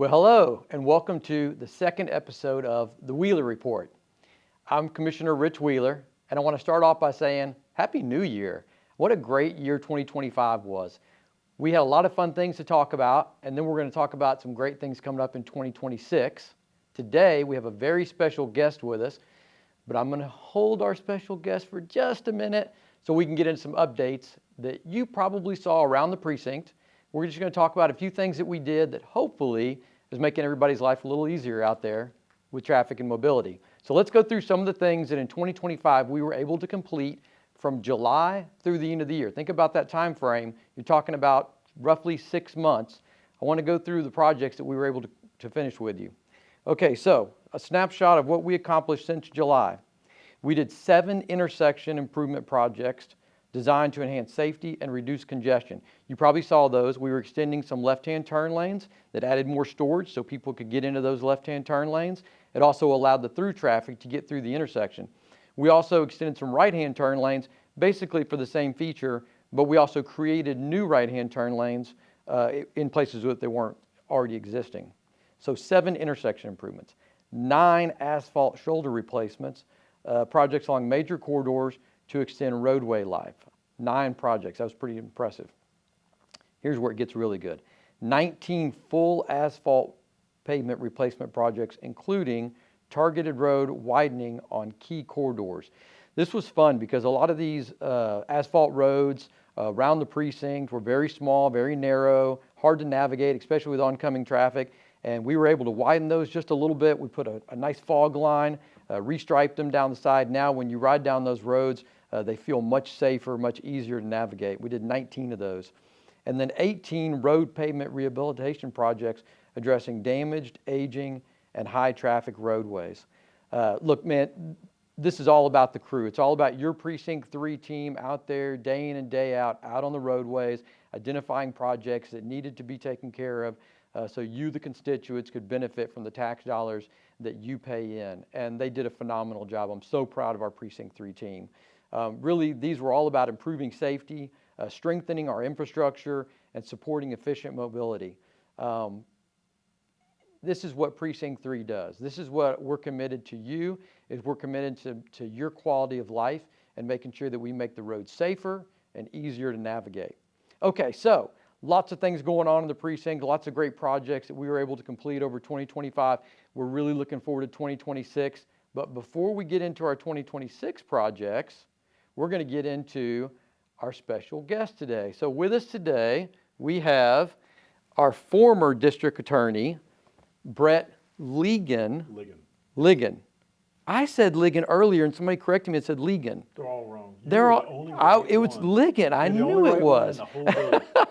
Well, hello, and welcome to the second episode of the Wheeler Report. I'm Commissioner Ritch Wheeler, and I want to start off by saying Happy New Year. What a great year 2025 was. We had a lot of fun things to talk about, and then we're going to talk about some great things coming up in 2026. Today, we have a very special guest with us, but I'm going to hold our special guest for just a minute so we can get into some updates that you probably saw around the precinct. We're just going to talk about a few things that we did that hopefully is making everybody's life a little easier out there with traffic and mobility. So let's go through some of the things that in 2025 we were able to complete from July through the end of the year. Think about that time frame. You're talking about roughly 6 months. I want to go through the projects that we were able to finish with you. Okay, so a snapshot of what we accomplished since July. We did 7 intersection improvement projects designed to enhance safety and reduce congestion. You probably saw those. We were extending some left-hand turn lanes that added more storage so people could get into those left-hand turn lanes. It also allowed the through traffic to get through the intersection. We also extended some right-hand turn lanes basically for the same feature, but we also created new right-hand turn lanes in places that they weren't already existing. So 7 intersection improvements, 9 asphalt shoulder replacements, projects along major corridors to extend roadway life. 9 projects, that was pretty impressive. Here's where it gets really good. 19 full asphalt pavement replacement projects, including targeted road widening on key corridors. This was fun because a lot of these asphalt roads around the precinct were very small, very narrow, hard to navigate, especially with oncoming traffic. And we were able to widen those just a little bit. We put a nice fog line, restriped them down the side. Now when you ride down those roads, they feel much safer, much easier to navigate. We did 19 of those. And then 18 road pavement rehabilitation projects addressing damaged, aging, and high traffic roadways. Look, man, this is all about the crew. It's all about your Precinct 3 team out there day in and day out on the roadways, identifying projects that needed to be taken care of so you, the constituents, could benefit from the tax dollars that you pay in. And they did a phenomenal job. I'm so proud of our Precinct 3 team. Really, these were all about improving safety, strengthening our infrastructure, and supporting efficient mobility. This is what Precinct 3 does. This is what we're committed to you, is we're committed to your quality of life and making sure that we make the roads safer and easier to navigate. Okay, so lots of things going on in the precinct, lots of great projects that we were able to complete over 2025. We're really looking forward to 2026. But before we get into our 2026 projects, we're going to get into our special guest today. So with us today, we have our former district attorney, Brett Ligon. Ligon. I said Ligon earlier, and somebody corrected me and said Ligon. They're all wrong. It was Ligon. I knew it was.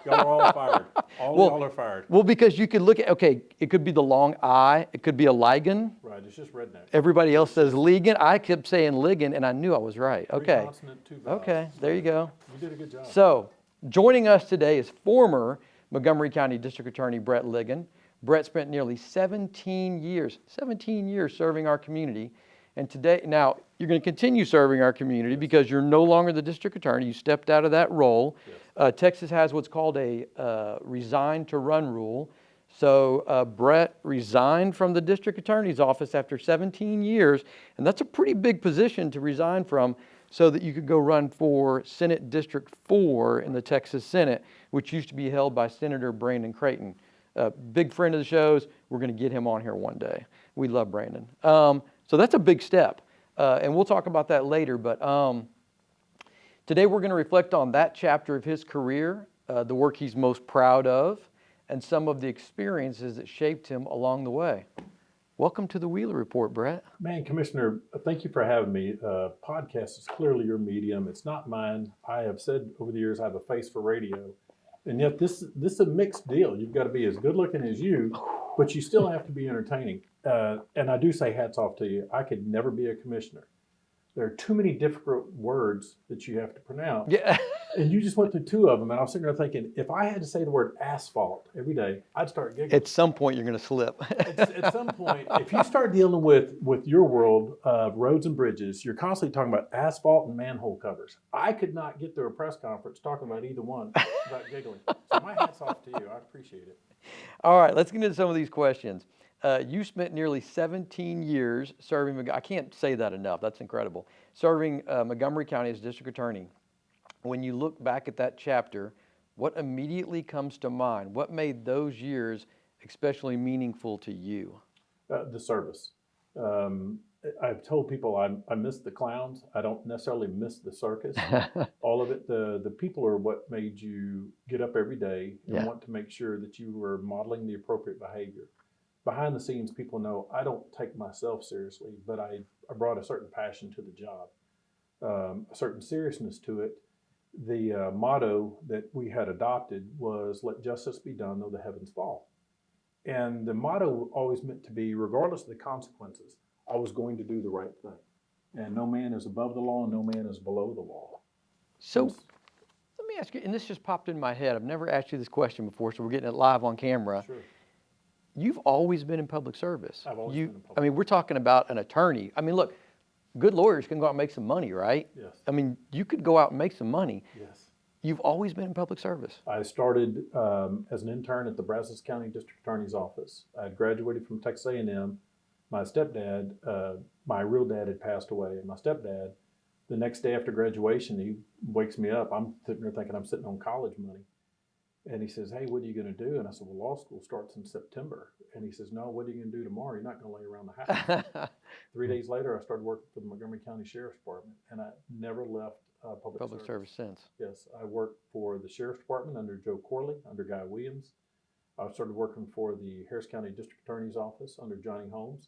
Y'all are all fired. Y'all are fired. Well, because you could look at, okay, it could be the long I, it could be a Ligon. Right, it's just redneck. Everybody else says Ligon. I kept saying Ligon, and I knew I was right. Okay. 3 consonant, 2 vowels. Okay, there you go. You did a good job. So, joining us today is former Montgomery County District Attorney Brett Ligon. Brett spent nearly 17 years serving our community. And today, now, you're going to continue serving our community because you're no longer the district attorney. You stepped out of that role. Yes. Texas has what's called a resign to run rule. So Brett resigned from the district attorney's office after 17 years, and that's a pretty big position to resign from so that you could go run for Senate District 4 in the Texas Senate, which used to be held by Senator Brandon Creighton. Big friend of the show's. We're going to get him on here one day. We love Brandon. So that's a big step, and we'll talk about that later. But today we're going to reflect on that chapter of his career, the work he's most proud of, and some of the experiences that shaped him along the way. Welcome to the Wheeler Report, Brett. Man, Commissioner, thank you for having me. Podcast is clearly your medium. It's not mine. I have said over the years I have a face for radio, and yet this is a mixed deal. You've got to be as good looking as you, but you still have to be entertaining. And I do say hats off to you. I could never be a commissioner. There are too many difficult words that you have to pronounce. Yeah. And you just went through two of them, and I was sitting there thinking, if I had to say the word asphalt every day, I'd start giggling. At some point, you're going to slip. At some point, if you start dealing with your world of roads and bridges, you're constantly talking about asphalt and manhole covers. I could not get through a press conference talking about either one without giggling. So my hat's off to you. I appreciate it. All right, let's get into some of these questions. You spent nearly 17 years serving, I can't say that enough, that's incredible, serving Montgomery County as district attorney. When you look back at that chapter, what immediately comes to mind? What made those years especially meaningful to you? The service. I've told people I miss the clowns. I don't necessarily miss the circus. All of it. The people are what made you get up every day and want to make sure that you were modeling the appropriate behavior. Behind the scenes, people know I don't take myself seriously, but I brought a certain passion to the job, a certain seriousness to it. The motto that we had adopted was, "Let justice be done, though the heavens fall." And the motto always meant to be, regardless of the consequences, I was going to do the right thing. And no man is above the law and no man is below the law. So let me ask you, and this just popped in my head. I've never asked you this question before, so we're getting it live on camera. Sure. You've always been in public service. I've always been in public I mean, we're talking about an attorney. I mean, look, good lawyers can go out and make some money, right? Yes. I mean, you could go out and make some money. Yes. You've always been in public service. I started as an intern at the Brazos County District Attorney's office. I had graduated from Texas A&M. My stepdad, my real dad had passed away, and my stepdad, the next day after graduation, he wakes me up. I'm sitting there thinking I'm sitting on college money. And he says, "Hey, what are you going to do?" And I said, "Well, law school starts in September." And he says, "No, what are you going to do tomorrow? You're not going to lay around the house." 3 days later, I started working for the Montgomery County Sheriff's Department, and I never left public Service since. Yes, I worked for the Sheriff's Department under Joe Corley, under Guy Williams. I started working for the Harris County District Attorney's Office under Johnny Holmes.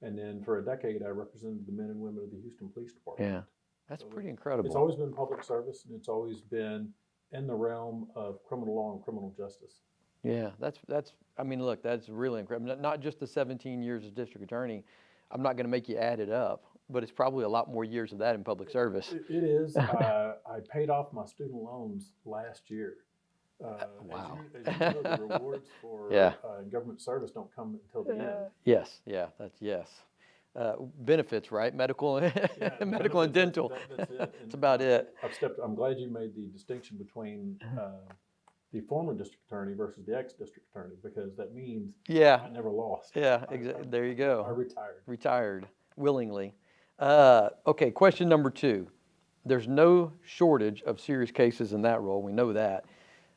And then for a decade, I represented the men and women of the Houston Police Department. Yeah, that's pretty incredible. It's always been public service, and it's always been in the realm of criminal law and criminal justice. Yeah, that's. I mean, look, that's really incredible. Not just the 17 years as district attorney. I'm not going to make you add it up, but it's probably a lot more years of that in public service. It is. I paid off my student loans last year. Wow. As you know, the rewards for government service don't come until the end. Yes, yes. Benefits, right? Medical, medical and dental. That's it. That's about it. I'm glad you made the distinction between the former district attorney versus the ex-district attorney, because that means I never lost. Yeah, exactly. There you go. I retired. Retired willingly. Okay, question number 2. There's no shortage of serious cases in that role. We know that.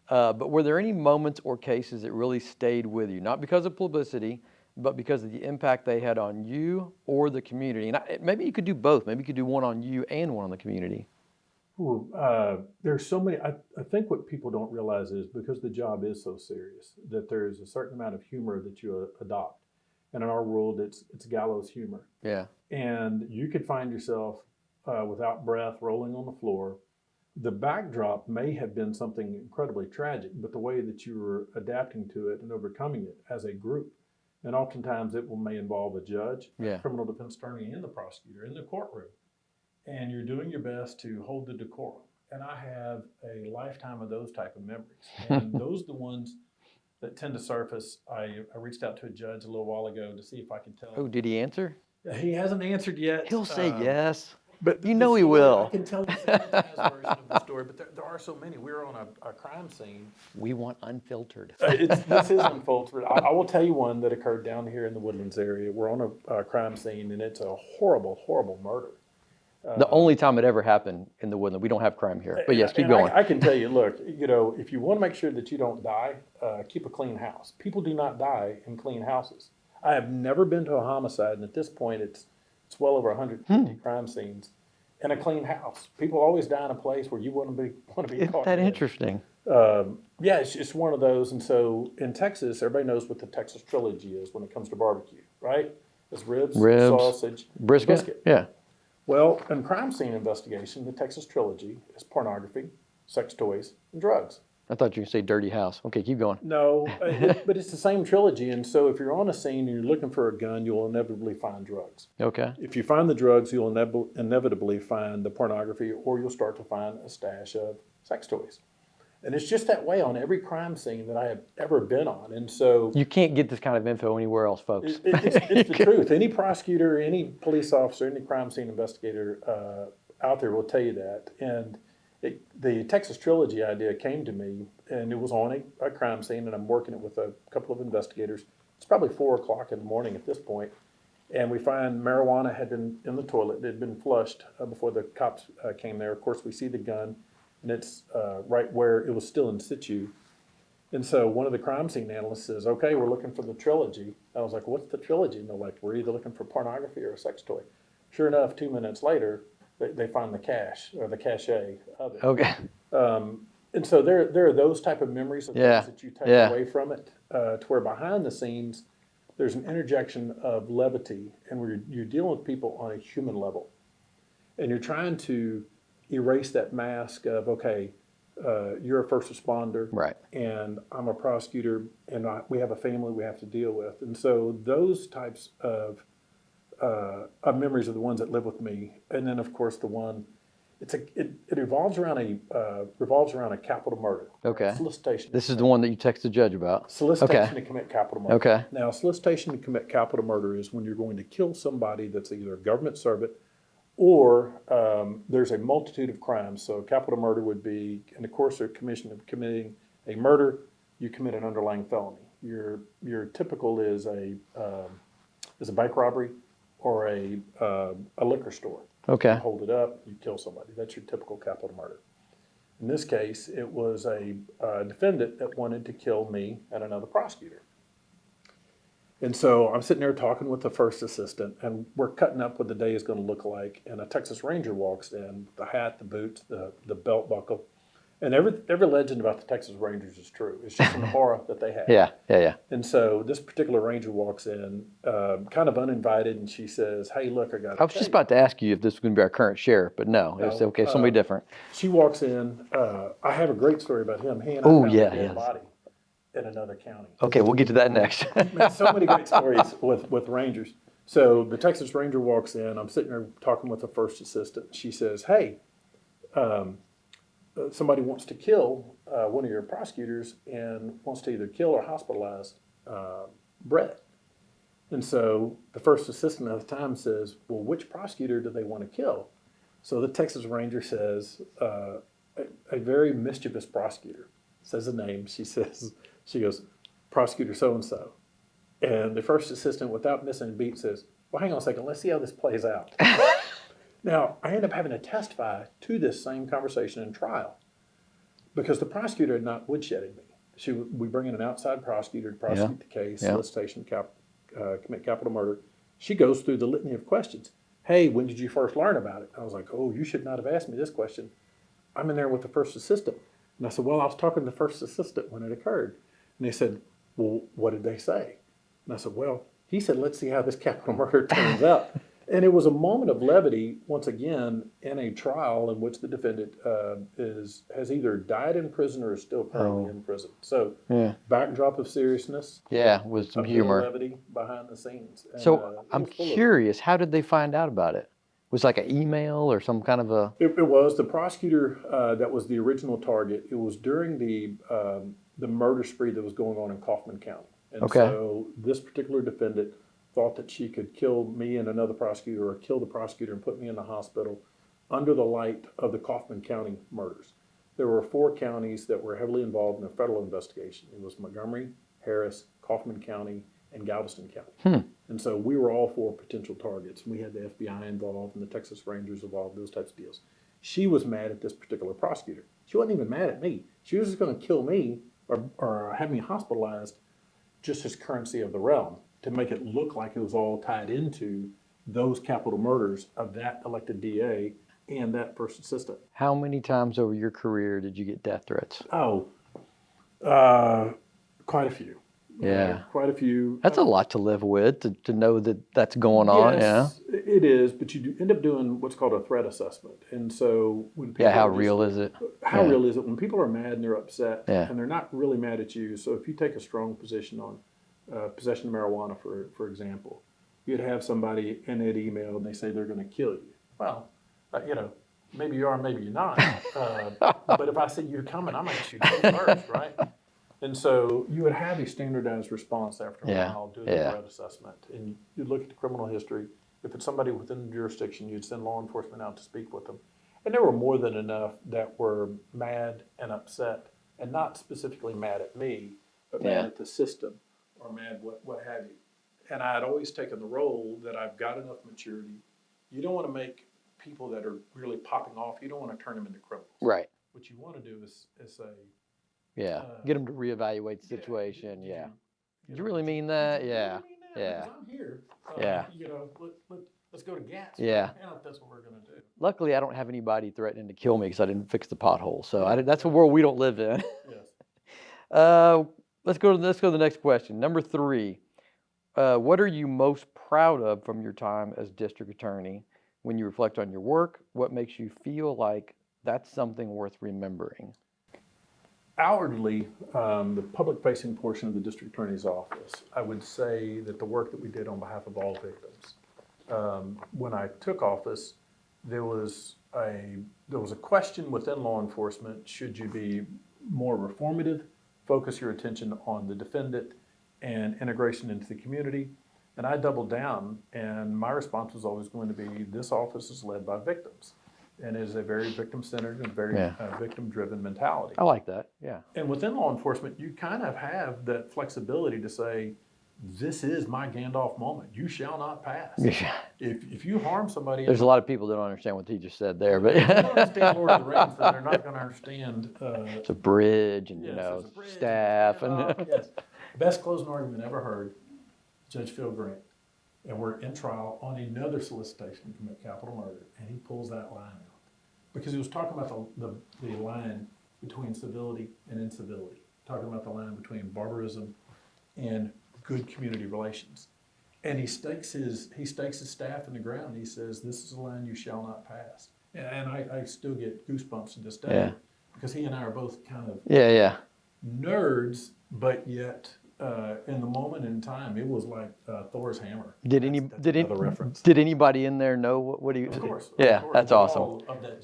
But were there any moments or cases that really stayed with you? Not because of publicity, but because of the impact they had on you or the community. And maybe you could do both. Maybe you could do one on you and one on the community. Ooh, there's so many. I think what people don't realize is, because the job is so serious, that there's a certain amount of humor that you adopt. And in our world, it's gallows humor. Yeah. And you could find yourself without breath, rolling on the floor. The backdrop may have been something incredibly tragic, but the way that you were adapting to it and overcoming it as a group. And oftentimes it may involve a judge, a criminal defense attorney, and the prosecutor in the courtroom. And you're doing your best to hold the decorum. And I have a lifetime of those type of memories. And those are the ones that tend to surface. I reached out to a judge a little while ago to see if I could tell. Oh, did he answer? He hasn't answered yet. He'll say yes. But you know he will. I can tell the sanitized version of the story, but there are so many. We were on a crime scene. We want unfiltered. This is unfiltered. I will tell you one that occurred down here in the Woodlands area. We're on a crime scene, and it's a horrible, horrible murder. The only time it ever happened in the Woodland. We don't have crime here. But yes, keep going. I can tell you, look, if you want to make sure that you don't die, keep a clean house. People do not die in clean houses. I have never been to a homicide, and at this point, it's well over 150 crime scenes in a clean house. People always die in a place where you want to be caught. Isn't that interesting? Yeah, it's one of those. And so in Texas, everybody knows what the Texas trilogy is when it comes to barbecue, right? It's ribs, sausage, brisket. Yeah. Well, in crime scene investigation, the Texas trilogy is pornography, sex toys, and drugs. I thought you were going to say Dirty House. Okay, keep going. No, but it's the same trilogy. And so if you're on a scene and you're looking for a gun, you'll inevitably find drugs. Okay. If you find the drugs, you'll inevitably find the pornography, or you'll start to find a stash of sex toys. And it's just that way on every crime scene that I have ever been on. And so You can't get this kind of info anywhere else, folks. it's the truth. Any prosecutor, any police officer, any crime scene investigator out there will tell you that. And the Texas Trilogy idea came to me, and it was on a crime scene, and I'm working it with a couple of investigators. It's probably 4 o'clock in the morning at this point, and we find marijuana had been in the toilet. It had been flushed before the cops came there. Of course, we see the gun, and it's right where it was still in situ. And so one of the crime scene analysts says, okay, we're looking for the trilogy. I was like, what's the trilogy? And they're like, we're either looking for pornography or a sex toy. Sure enough, 2 minutes later, they find the cache or the cache of it. Okay. And so there are those type of memories of Yeah. things that you take Yeah. away from it, to where behind the scenes, there's an interjection of levity, and where you're dealing with people on a human level. And you're trying to erase that mask of, okay, you're a first responder, Right. and I'm a prosecutor, and we have a family we have to deal with. And so those types of memories are the ones that live with me. And then, of course, the one, it revolves around a capital murder. Okay. Solicitation. This is the one that you text the judge about. Solicitation Okay. to commit capital murder. Okay. Now, solicitation to commit capital murder is when you're going to kill somebody that's either a government servant or there's a multitude of crimes. So capital murder would be, in the course of committing a murder, you commit an underlying felony. Your typical is a bank robbery or a liquor store. Okay. You hold it up, you kill somebody. That's your typical capital murder. In this case, it was a defendant that wanted to kill me and another prosecutor. And so I'm sitting there talking with the first assistant, and we're cutting up what the day is going to look like. And a Texas Ranger walks in, the hat, the boots, the belt buckle. And every legend about the Texas Rangers is true. It's just an aura that they have. Yeah. And so this particular ranger walks in, kind of uninvited, and she says, hey, look, I got I was just about to ask you if this was going to be our current sheriff, but no, it's No, okay, somebody different. She walks in. I have a great story about him. He and I Oh, found yeah, a dead yes. body in another county. Okay, we'll get to that next. Man, so many great stories with Rangers. So the Texas Ranger walks in. I'm sitting there talking with the first assistant. She says, hey, somebody wants to kill one of your prosecutors and wants to either kill or hospitalize Brett. And so the first assistant at the time says, well, which prosecutor do they want to kill? So the Texas Ranger says, a very mischievous prosecutor, says the name. She goes, prosecutor so-and-so. And the first assistant, without missing a beat, says, well, hang on a second, let's see how this plays out. Now, I end up having to testify to this same conversation in trial because the prosecutor had not woodshedded me. We bring in an outside prosecutor to prosecute the case, solicitation, commit capital murder. She goes through the litany of questions. Hey, when did you first learn about it? I was like, oh, you should not have asked me this question. I'm in there with the first assistant. And I said, well, I was talking to the first assistant when it occurred. And they said, well, what did they say? And I said, well, he said, let's see how this capital murder turns out. And it was a moment of levity, once again, in a trial in which the defendant has either died in prison or is still currently in prison. So, backdrop of seriousness. Yeah, with some a little humor. levity behind the scenes. And, So I'm it was full of- curious, how did they find out about it? Was it like an email or some kind of a? It was the prosecutor that was the original target. It was during the murder spree that was going on in Kaufman County. And so this particular defendant thought that she could kill me and another prosecutor or kill the prosecutor and put me in the hospital under the light of the Kaufman County murders. There were 4 counties that were heavily involved in a federal investigation. It was Montgomery, Harris, Kaufman County, and Galveston County. And so we were all 4 potential targets. We had the FBI involved and the Texas Rangers involved, those types of deals. She was mad at this particular prosecutor. She wasn't even mad at me. She was just going to kill me or have me hospitalized just as currency of the realm, to make it look like it was all tied into those capital murders of that elected DA and that first assistant. How many times over your career did you get death threats? Oh, quite a few. Yeah. Quite a few. That's a lot to live with, to know that that's going on. Yeah. Yes, It is, but you end up doing what's called a threat assessment. And so when people Yeah, how are just- real is it? How Yeah. real is it when people are mad and they're upset Yeah. and they're not really mad at you? So if you take a strong position on possession of marijuana, for example, you'd have somebody in that email and they say they're going to kill you. Well, maybe you are, maybe you're not. But if I see you coming, I'm going to shoot you first, right? And so you would have a standardized response after a Yeah. while, do the threat assessment, and you'd look at the criminal history. If it's somebody within the jurisdiction, you'd send law enforcement out to speak with them. And there were more than enough that were mad and upset, and not specifically mad at me, but mad at the system, or mad what have you. And I had always taken the role that I've got enough maturity. You don't want to make people that are really popping off, you don't want to turn them into criminals. Right. What you want to do is say, Yeah. Get them to reevaluate the situation. Yeah. Did you really mean that? Yeah. Yeah. Because I'm here. Yeah. Let's go to gas. Yeah. If that's what we're going to do. Luckily, I don't have anybody threatening to kill me because I didn't fix the pothole. So that's a world we don't live in. Yes. Let's go to the next question. Number 3. What are you most proud of from your time as district attorney? When you reflect on your work, what makes you feel like that's something worth remembering? Outwardly, the public-facing portion of the district attorney's office, I would say that the work that we did on behalf of all victims. When I took office, there was a question within law enforcement: should you be more reformative, focus your attention on the defendant and integration into the community? And I doubled down, and my response was always going to be: this office is led by victims, and it is a very victim-centered and very victim-driven mentality. I like that. Yeah. And within law enforcement, you kind of have that flexibility to say, this is my Gandalf moment. You shall not pass. Yeah. If you harm somebody, There's a lot of people that don't understand what he just said there, but if they don't understand Lord of the Rings, then they're not going to understand. It's a bridge and Yes, it's a bridge, staff and yes. Best closing argument ever heard, Judge Phil Grant, and we're in trial on another solicitation to commit capital murder, and he pulls that line out because he was talking about the line between civility and incivility, talking about the line between barbarism and good community relations. And he stakes his staff in the ground. He says, this is a line you shall not pass. And I still get goosebumps to this day because he and I are both kind of nerds, but yet in the moment in time, it was like Thor's hammer. Did anybody in there know what he? Of course. Yeah, of course, that's we're awesome. all of that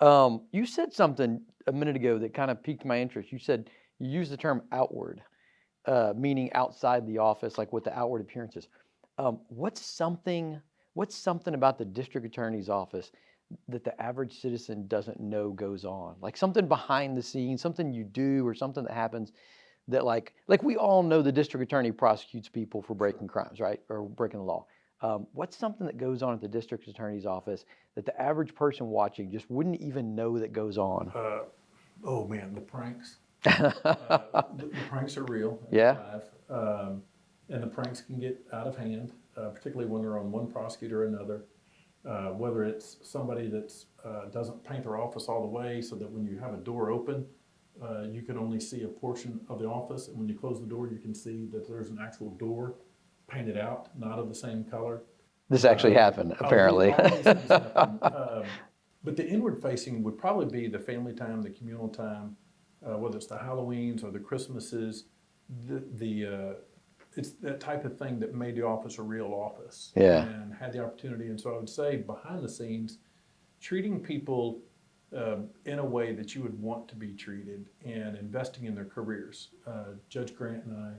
generation. You said something a minute ago that kind of piqued my interest. You said you used the term outward, meaning outside the office, like what the outward appearance is. What's something about the district attorney's office that the average citizen doesn't know goes on? Like something behind the scenes, something you do or something that happens that like we all know the district attorney prosecutes people for breaking crimes, right? Or breaking the law. What's something that goes on at the district attorney's office that the average person watching just wouldn't even know that goes on? Oh man, the pranks. The pranks are real. Yeah. And the pranks can get out of hand, particularly when they're on one prosecutor or another. Whether it's somebody that doesn't paint their office all the way so that when you have a door open, you can only see a portion of the office. And when you close the door, you can see that there's an actual door painted out, not of the same color. This actually happened, apparently. All these things happen. But the inward facing would probably be the family time, the communal time, whether it's the Halloweens or the Christmases. It's that type of thing that made the office a real office. Yeah. And had the opportunity. And so I would say behind the scenes, treating people in a way that you would want to be treated and investing in their careers. Judge Grant and I,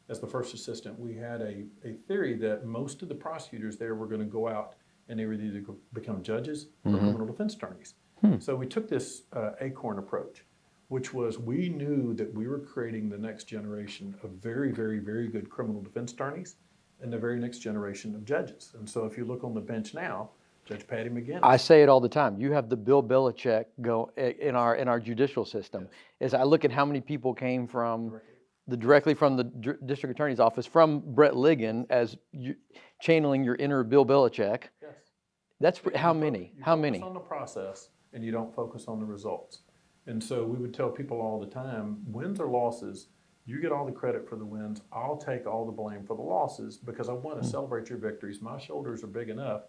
as the first assistant, we had a theory that most of the prosecutors there were going to go out and they would either become judges or criminal defense attorneys. So we took this acorn approach, which was we knew that we were creating the next generation of very, very, very good criminal defense attorneys and the very next generation of judges. And so if you look on the bench now, Judge Patty McGinnis. I say it all the time. You have the Bill Belichick go in our judicial system. As I look at how many people came from directly from the district attorney's office from Brett Ligon as channeling your inner Bill Belichick. Yes. That's how many? How many? You focus on the process and you don't focus on the results. And so we would tell people all the time, wins or losses, You get all the credit for the wins. I'll take all the blame for the losses because I want to celebrate your victories. My shoulders are big enough.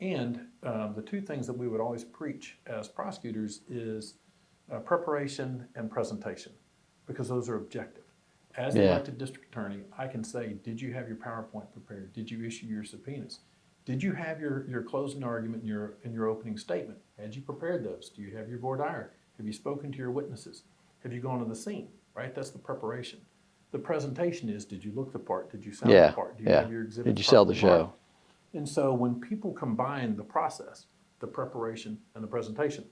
And the two things that we would always preach as prosecutors is preparation and presentation, because those are objective. As the elected district attorney, I can say, did you have your PowerPoint prepared? Did you issue your subpoenas? Did you have your closing argument and your opening statement? Had you prepared those? Do you have your voir dire? Have you spoken to your witnesses? Have you gone to the scene? Right? That's the preparation. The presentation is, did you look the part? Did you sound the part? Do you have your exhibits? Did you sell the properly show? marked? And so when people combine the process, the preparation and the presentation,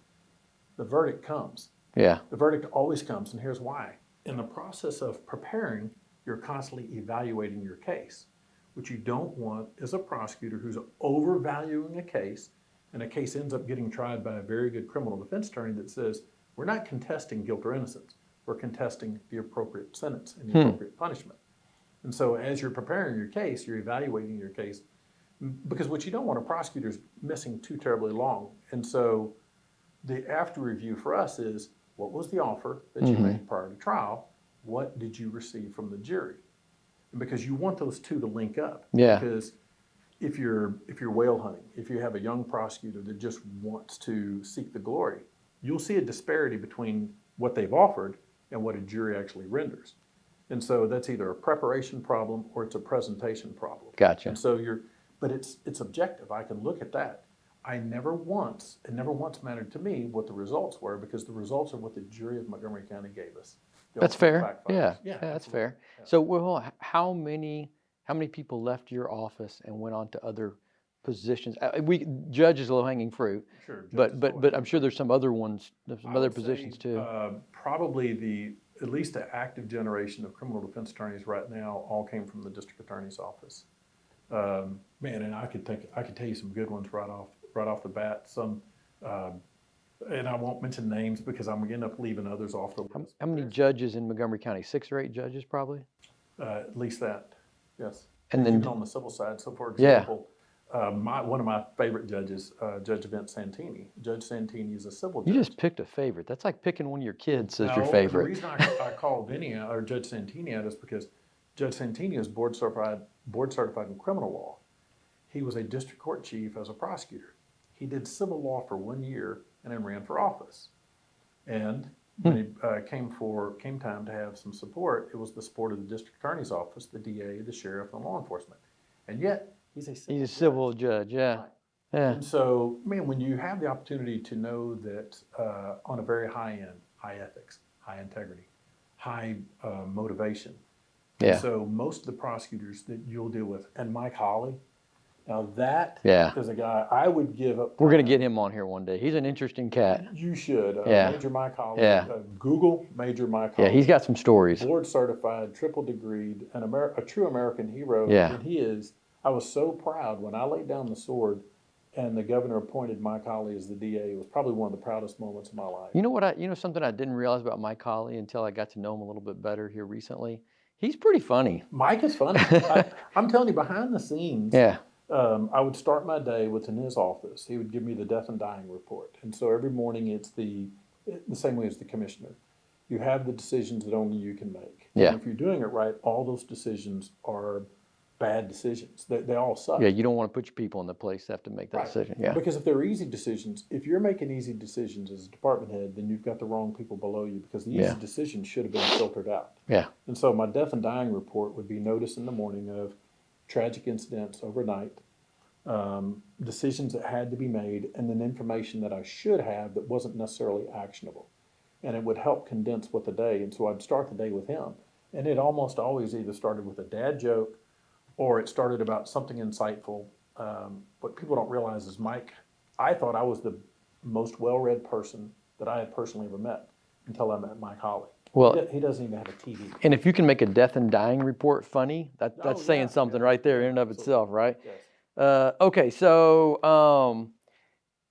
the verdict comes. Yeah. The verdict always comes, and here's why. In the process of preparing, you're constantly evaluating your case. What you don't want is a prosecutor who's overvaluing a case, and a case ends up getting tried by a very good criminal defense attorney that says, we're not contesting guilt or innocence. We're contesting the appropriate sentence and the appropriate punishment. And so as you're preparing your case, you're evaluating your case, because what you don't want a prosecutor is missing too terribly long. And so the after review for us is, what was the offer that you made prior to trial? What did you receive from the jury? And because you want those two to link up. Yeah. Because if you're whale hunting, if you have a young prosecutor that just wants to seek the glory, you'll see a disparity between what they've offered and what a jury actually renders. And so that's either a preparation problem or it's a presentation problem. Gotcha. And so but it's objective. I can look at that. It never once mattered to me what the results were, because the results are what the jury of Montgomery County gave us. That's fair. Yeah, Yeah, that's absolutely. fair. Yeah. So, well, how many people left your office and went on to other positions? Judge is low-hanging fruit, Sure. but I'm sure there's some other ones, there's some I other would say, positions too. Probably at least the active generation of criminal defense attorneys right now all came from the district attorney's office. Man, and I could tell you some good ones right off the bat. Some, and I won't mention names because I'm gonna end up leaving others off the list. How many judges in Montgomery County? 6 or 8 judges, probably. At least that, yes. And then even on the civil side. So, for example, one of my favorite judges, Judge Vince Santini. Judge Santini is a civil judge. You just picked a favorite. That's like picking one of your kids as your No, favorite. The reason I call Vinny or Judge Santini out is because Judge Santini is board certified in criminal law. He was a district court chief as a prosecutor. He did civil law for 1 year and then ran for office. And when it came time to have some support, it was the support of the district attorney's office, the DA, the sheriff, and law enforcement. And yet, he's a civil judge, yeah. Right. Yeah. And so, man, when you have the opportunity to know that on a very high end, high ethics, high integrity, high motivation. Yeah. And so most of the prosecutors that you'll deal with, and Mike Hawley, now that is a guy I would give up. We're going to get him on here one day. He's an interesting cat. You should. Yeah. Major Mike Hawley. Yeah. Google Major Mike Hawley. Yeah, he's got some stories. Board certified, triple degreed, a true American hero. Yeah. And he is. I was so proud when I laid down the sword and the governor appointed Mike Hawley as the DA. It was probably one of the proudest moments of my life. You know something I didn't realize about Mike Hawley until I got to know him a little bit better here recently? He's pretty funny. Mike is funny. I'm telling you, behind the scenes, Yeah. I would start my day within his office. He would give me the death and dying report. And so every morning it's the same way as the commissioner. You have the decisions that only you can make. Yeah. And if you're doing it right, all those decisions are bad decisions. They all suck. Yeah, you don't want to put your people in the place to have to make that decision. Yeah. Because if they're easy decisions, if you're making easy decisions as a department head, then you've got the wrong people below you, because the easy decisions should have been filtered out. Yeah. And so my death and dying report would be notice in the morning of tragic incidents overnight, decisions that had to be made, and then information that I should have that wasn't necessarily actionable. And it would help condense what the day, and so I'd start the day with him. And it almost always either started with a dad joke or it started about something insightful. What people don't realize is Mike, I thought I was the most well-read person that I had personally ever met until I met Mike Hawley. Well, he doesn't even have a TV. And if you can make a death and dying report funny, that's saying something right there in and of itself, right? Yes. Okay, so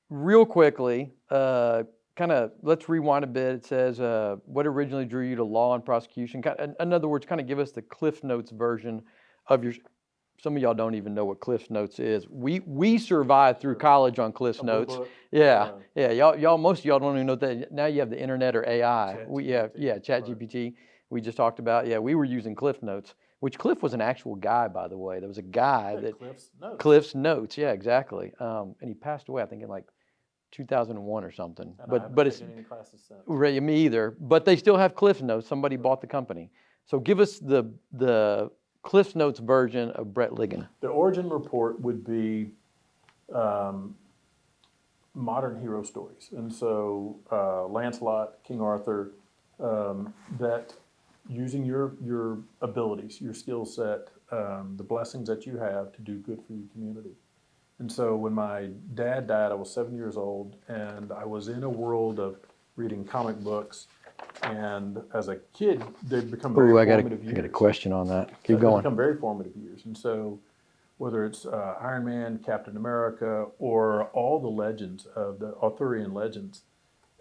real quickly, kind of let's rewind a bit. It says, what originally drew you to law and prosecution? In other words, kind of give us the Cliff Notes version of your. Some of y'all don't even know what Cliff Notes is. We survived through college on Cliff Notes. Yeah. Y'all most of y'all don't even know that now you have the internet or AI. ChatGPT. we just talked about. Yeah, we were using Cliff Notes, which Cliff was an actual guy, by the way. There was a guy Hey, that Cliff's notes. Cliff's Notes. Yeah, exactly. And he passed away, I think, in like 2001 or something. And I But haven't it's taken any classes since. right, me either. But they still have Cliff Notes. Somebody bought the company. So give us the Cliff Notes version of Brett Ligon. The origin report would be modern hero stories. And so Lancelot, King Arthur, that using your abilities, your skill set, the blessings that you have to do good for your community. And so when my dad died, I was 7 years old, and I was in a world of reading comic books. And as a kid, they'd become very Ooh, I got formative years. a question on that. Keep They going. become very formative years. And so whether it's Iron Man, Captain America, or all the legends of the Arthurian legends,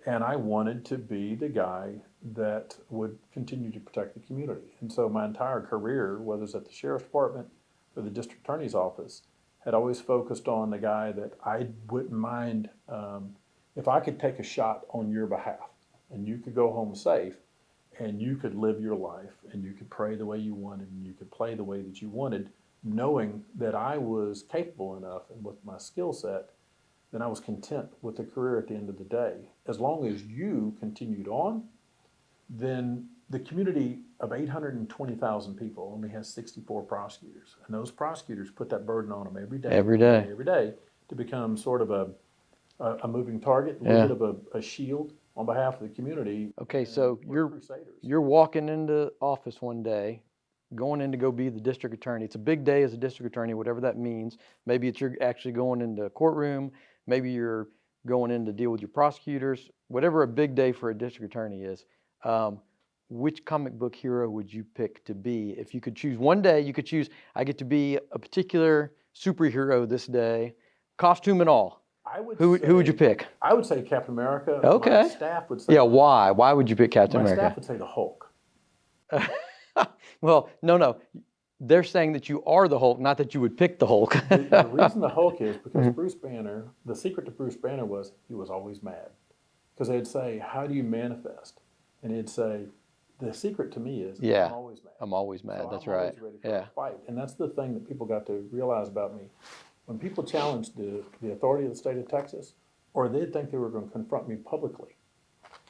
and I wanted to be the guy that would continue to protect the community. And so my entire career, whether it's at the sheriff's department or the district attorney's office, had always focused on the guy that I wouldn't mind if I could take a shot on your behalf and you could go home safe and you could live your life and you could pray the way you wanted and you could play the way that you wanted, knowing that I was capable enough and with my skill set, then I was content with the career at the end of the day. As long as you continued on, then the community of 820,000 people only has 64 prosecutors. And those prosecutors put that burden on them every day. Every day. Every day to become sort of a moving target, a little bit of a shield on behalf of the community. Okay, And so we're crusaders. you're walking into office one day, going in to go be the district attorney. It's a big day as a district attorney, whatever that means. Maybe it's you're actually going into a courtroom. Maybe you're going in to deal with your prosecutors. Whatever a big day for a district attorney is. Which comic book hero would you pick to be? If you could choose one day, you could choose, I get to be a particular superhero this day, costume and all. Who would you pick? I would say Captain America. Okay. My staff would say. Yeah, why? Why would you pick Captain My America? staff would say the Hulk. Well, no. They're saying that you are the Hulk, not that you would pick the Hulk. The reason the Hulk is because Bruce Banner, the secret to Bruce Banner was he was always mad. Because they'd say, how do you manifest? And he'd say, the secret to me is Yeah. I'm always mad. I'm always mad. So That's I'm right. always ready for Yeah. a fight. And that's the thing that people got to realize about me. When people challenged the authority of the state of Texas, or they'd think they were going to confront me publicly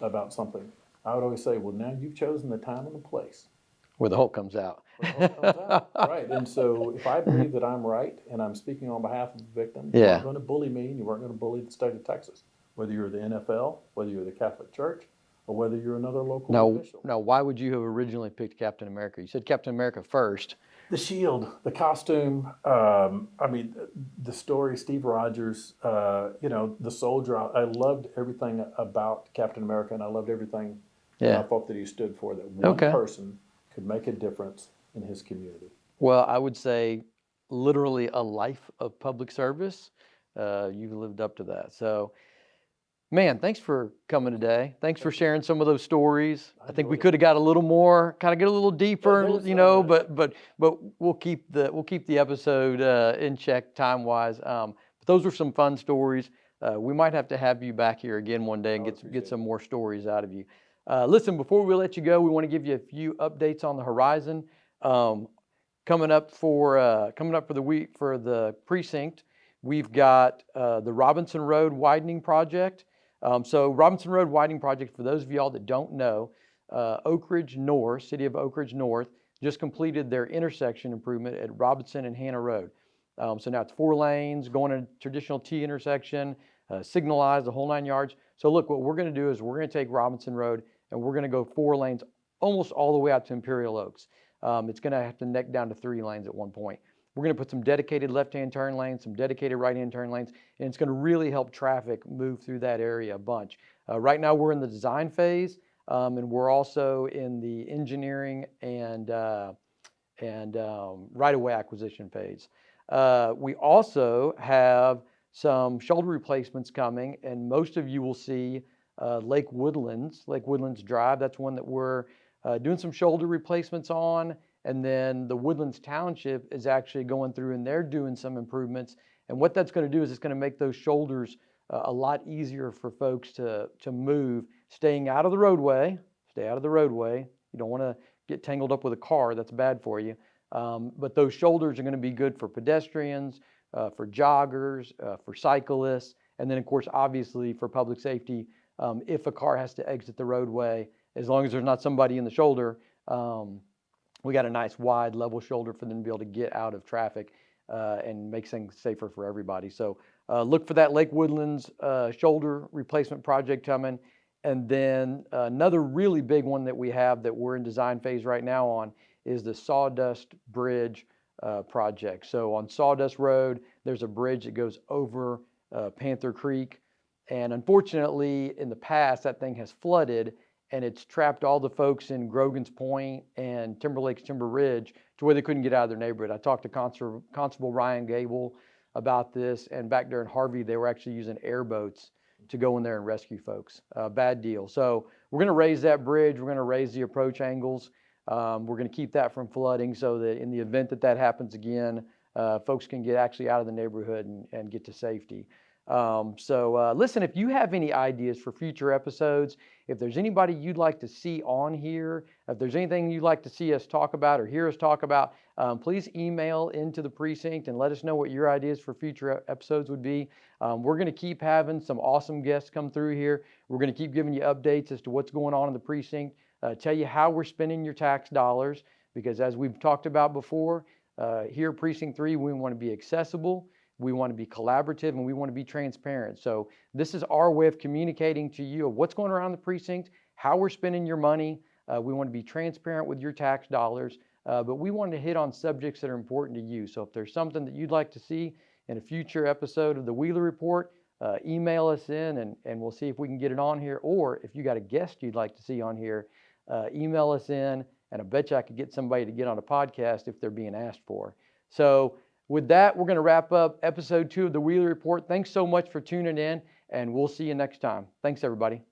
about something, I would always say, well, now you've chosen the time and the place. Where the Hulk comes out. Where the Hulk comes out. Right. And so if I believe that I'm right and I'm speaking on behalf of the victim, you Yeah. weren't going to bully me and you weren't going to bully the state of Texas, whether you're the NFL, whether you're the Catholic Church, or whether you're another local official. Now, why would you have originally picked Captain America? You said Captain America first. The shield, the costume, the story, Steve Rogers, the soldier. I loved everything about Captain America, and I loved everything that I thought that he stood for, that one person could make a difference in his community. Well, I would say literally a life of public service. You've lived up to that. So, man, thanks for coming today. Thanks for sharing some of those stories. I think we could have got a little more, kind of get a little deeper, but we'll keep the episode in check time-wise. But those were some fun stories. We might have to have you back here again one day and get some more stories out of you. Listen, before we let you go, we want to give you a few updates on the horizon. Coming up for the week for the precinct, we've got the Robinson Road widening project. So Robinson Road widening project, for those of y'all that don't know, Oak Ridge North, City of Oak Ridge North, just completed their intersection improvement at Robinson and Hannah Road. So now it's 4 lanes, going to traditional T intersection, signalized, the whole 9 yards. So look, what we're going to do is we're going to take Robinson Road and we're going to go 4 lanes almost all the way out to Imperial Oaks. It's going to have to neck down to 3 lanes at one point. We're going to put some dedicated left-hand turn lanes, some dedicated right-hand turn lanes, and it's going to really help traffic move through that area a bunch. Right now we're in the design phase, and we're also in the engineering and right-of-way acquisition phase. We also have some shoulder replacements coming, and most of you will see Lake Woodlands Drive. That's one that we're doing some shoulder replacements on. And then the Woodlands Township is actually going through and they're doing some improvements. And what that's going to do is it's going to make those shoulders a lot easier for folks to move, staying out of the roadway, stay out of the roadway. You don't want to get tangled up with a car. That's bad for you. But those shoulders are going to be good for pedestrians, for joggers, for cyclists, and then of course, obviously for public safety, if a car has to exit the roadway, as long as there's not somebody in the shoulder, we got a nice wide level shoulder for them to be able to get out of traffic and make things safer for everybody. So look for that Lake Woodlands shoulder replacement project coming. And then another really big one that we have that we're in design phase right now on is the Sawdust Bridge project. So on Sawdust Road, there's a bridge that goes over Panther Creek. And unfortunately, in the past, that thing has flooded and it's trapped all the folks in Grogan's Point and Timberlake's Timber Ridge to where they couldn't get out of their neighborhood. I talked to Constable Ryan Gable about this, and back there in Harvey, they were actually using airboats to go in there and rescue folks. Bad deal. So we're going to raise that bridge. We're going to raise the approach angles. We're going to keep that from flooding so that in the event that that happens again, folks can get actually out of the neighborhood and get to safety. Listen, if you have any ideas for future episodes, if there's anybody you'd like to see on here, if there's anything you'd like to see us talk about or hear us talk about, please email into the precinct and let us know what your ideas for future episodes would be. We're going to keep having some awesome guests come through here. We're going to keep giving you updates as to what's going on in the precinct, tell you how we're spending your tax dollars, because as we've talked about before, here at Precinct 3, we want to be accessible. We want to be collaborative, and we want to be transparent. So this is our way of communicating to you of what's going around the precinct, how we're spending your money. We want to be transparent with your tax dollars, but we want to hit on subjects that are important to you. So if there's something that you'd like to see in a future episode of the Wheeler Report, email us in and we'll see if we can get it on here. Or if you got a guest you'd like to see on here, email us in, and I bet you I could get somebody to get on a podcast if they're being asked for. So with that, we're going to wrap up episode 2 of the Wheeler Report. Thanks so much for tuning in, and we'll see you next time. Thanks, everybody.